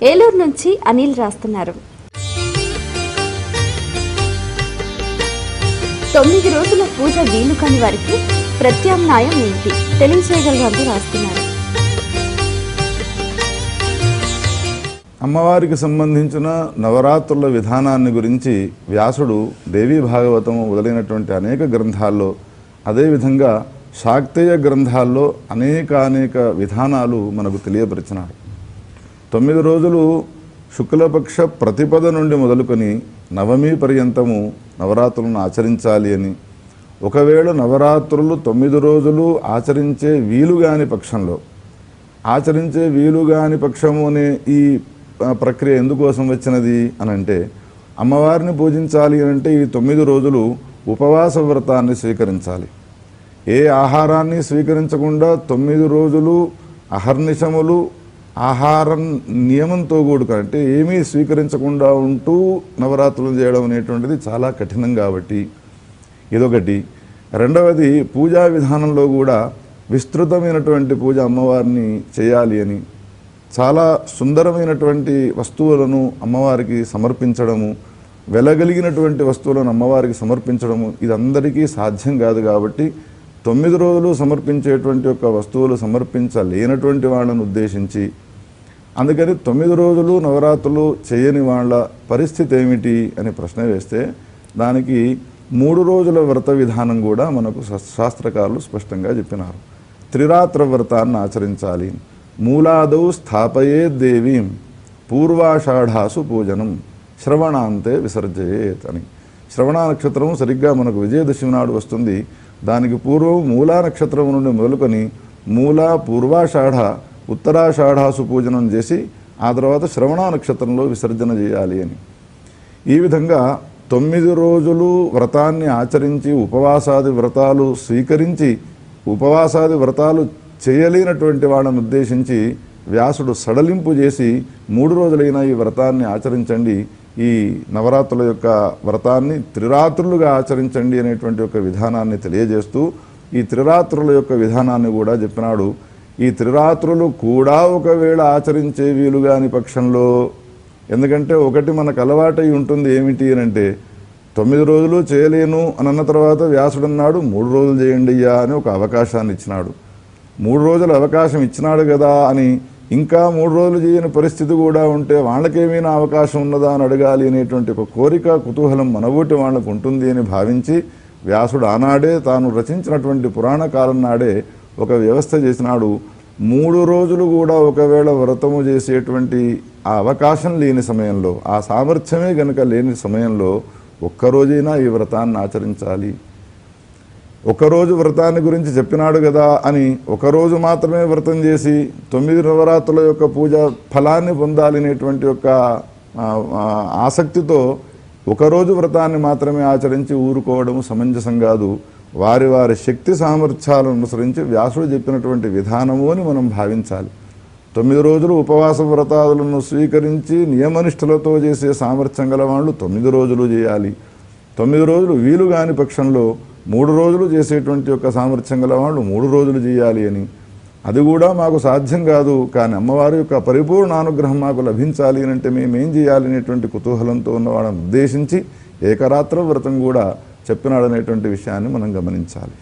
ఏలూరు నుంచి అనిల్ రాస్తున్నారు. 9 రోజుల పూజ వీలు కాని వారికి ప్రత్యామ్నాయం ఏంటి తెలియచేయగలరు రాస్తున్నారు. అమ్మవారికి సంబంధించిన నవరాత్రుల విధానాన్ని గురించి వ్యాసుడు దేవీ భాగవతం మొదలైనటువంటి అనేక గ్రంథాల్లో, అదేవిధంగా శాక్తేయ గ్రంథాల్లో అనేక విధానాలు మనకు తెలియపరిచినాడు. 9 రోజులు శుక్లపక్ష ప్రతిపద నుండి మొదలుకొని నవమి పర్యంతము నవరాత్రులను ఆచరించాలి అని, ఒకవేళ నవరాత్రులు 9 రోజులు ఆచరించే వీలుగాని పక్షము అనే ఈ ప్రక్రియ ఎందుకోసం వచ్చినది అని అంటే, అమ్మవారిని పూజించాలి అంటే ఈ 9 రోజులు ఉపవాస వ్రతాన్ని స్వీకరించాలి. ఏ ఆహారాన్ని స్వీకరించకుండా 9 రోజులు అహర్నిశములు ఆహారం నియమంతో కూడుకంటే ఏమీ స్వీకరించకుండా ఉంటూ నవరాత్రులు చేయడం అనేటువంటిది చాలా కఠినం కాబట్టి ఇదొకటి. రెండవది, పూజా విధానంలో కూడా విస్తృతమైనటువంటి పూజ అమ్మవారిని చేయాలి అని, చాలా సుందరమైనటువంటి వస్తువులను అమ్మవారికి సమర్పించడము, వెలగలిగినటువంటి వస్తువులను అమ్మవారికి సమర్పించడము ఇదందరికీ సాధ్యం కాదు. కాబట్టి 9 రోజులు సమర్పించేటువంటి యొక్క వస్తువులు సమర్పించలేనటువంటి వాళ్ళను ఉద్దేశించి, అందుకని 9 రోజులు నవరాత్రులు చేయని వాళ్ళ పరిస్థితి ఏమిటి అని ప్రశ్న వేస్తే దానికి 3 రోజుల వ్రత విధానం కూడా మనకు శాస్త్రకారులు స్పష్టంగా చెప్పినారు. త్రిరాత్ర వ్రతాన్ని ఆచరించాలి. మూలాదౌ స్థాపయే దేవీం పూర్వాషాఢాసు పూజనం శ్రవణాంతే విసర్జయేత్ అని. శ్రవణ నక్షత్రం సరిగ్గా మనకు విజయదశమి నాడు వస్తుంది. దానికి పూర్వం మూలా నక్షత్రం నుండి మొదలుకొని మూలా, పూర్వాషాఢ, ఉత్తరాషాఢాసు పూజనం చేసి ఆ తర్వాత శ్రవణ నక్షత్రంలో విసర్జన చేయాలి అని. ఈ విధంగా 9 రోజులు వ్రతాన్ని ఆచరించి ఉపవాసాది వ్రతాలు స్వీకరించి ఉపవాసాది వ్రతాలు చేయలేనటువంటి వాళ్ళని ఉద్దేశించి వ్యాసుడు సడలింపు చేసి 3 రోజులైనా ఈ వ్రతాన్ని ఆచరించండి, ఈ నవరాత్రుల యొక్క వ్రతాన్ని త్రిరాత్రులుగా ఆచరించండి అనేటువంటి ఒక విధానాన్ని తెలియజేస్తూ ఈ త్రిరాత్రుల యొక్క విధానాన్ని కూడా చెప్పినాడు. ఈ త్రిరాత్రులు కూడా ఒకవేళ ఆచరించే వీలుగాని పక్షంలో, ఎందుకంటే ఒకటి మనకు అలవాటై ఉంటుంది ఏమిటి అని అంటే 9 రోజులు చేయలేను అని అన్న తర్వాత వ్యాసుడు అన్నాడు 3 రోజులు చేయండి అయ్యా అని ఒక అవకాశాన్ని ఇచ్చినాడు. 3 రోజుల అవకాశం ఇచ్చినాడు కదా అని ఇంకా 3 రోజులు చేయని పరిస్థితి కూడా ఉంటే వాళ్ళకేమైనా అవకాశం ఉన్నదా అని అడగాలి అనేటువంటి ఒక కోరిక, కుతూహలం మనబోటి వాళ్ళకు ఉంటుంది అని భావించి వ్యాసుడు ఆనాడే తాను రచించినటువంటి పురాణ కాలం నాడే ఒక వ్యవస్థ చేసినాడు. 3 రోజులు కూడా ఒకవేళ వ్రతము చేసేటువంటి ఆ అవకాశం లేని సమయంలో, ఆ సామర్థ్యమే గనుక లేని సమయంలో ఒక్కరోజైనా ఈ వ్రతాన్ని ఆచరించాలి. ఒకరోజు వ్రతాన్ని గురించి చెప్పినాడు కదా అని ఒకరోజు మాత్రమే వ్రతం చేసి 9 నవరాత్రుల యొక్క పూజ ఫలాన్ని పొందాలనేటువంటి యొక్క ఆసక్తితో ఒకరోజు వ్రతాన్ని మాత్రమే ఆచరించి ఊరుకోవడం సమంజసం కాదు. వారి శక్తి సామర్థ్యాలను అనుసరించి వ్యాసుడు చెప్పినటువంటి విధానము అని మనం భావించాలి. 9 రోజులు ఉపవాస వ్రతాలను స్వీకరించి నియమనిష్టలతో చేసే సామర్థ్యం గల వాళ్ళు 9 రోజులు చేయాలి. 9 రోజులు వీలు కాని పక్షంలో 3 రోజులు చేసేటువంటి యొక్క సామర్థ్యం గల వాళ్ళు 3 రోజులు చేయాలి అని. అది కూడా మాకు సాధ్యం కాదు, కానీ అమ్మవారి యొక్క పరిపూర్ణ అనుగ్రహం మాకు లభించాలి అని అంటే మేమేం చేయాలి అనేటువంటి కుతూహలంతో ఉన్న వాళ్ళని ఉద్దేశించి ఏకరాత్ర వ్రతం కూడా చెప్పినాడనేటువంటి విషయాన్ని మనం గమనించాలి.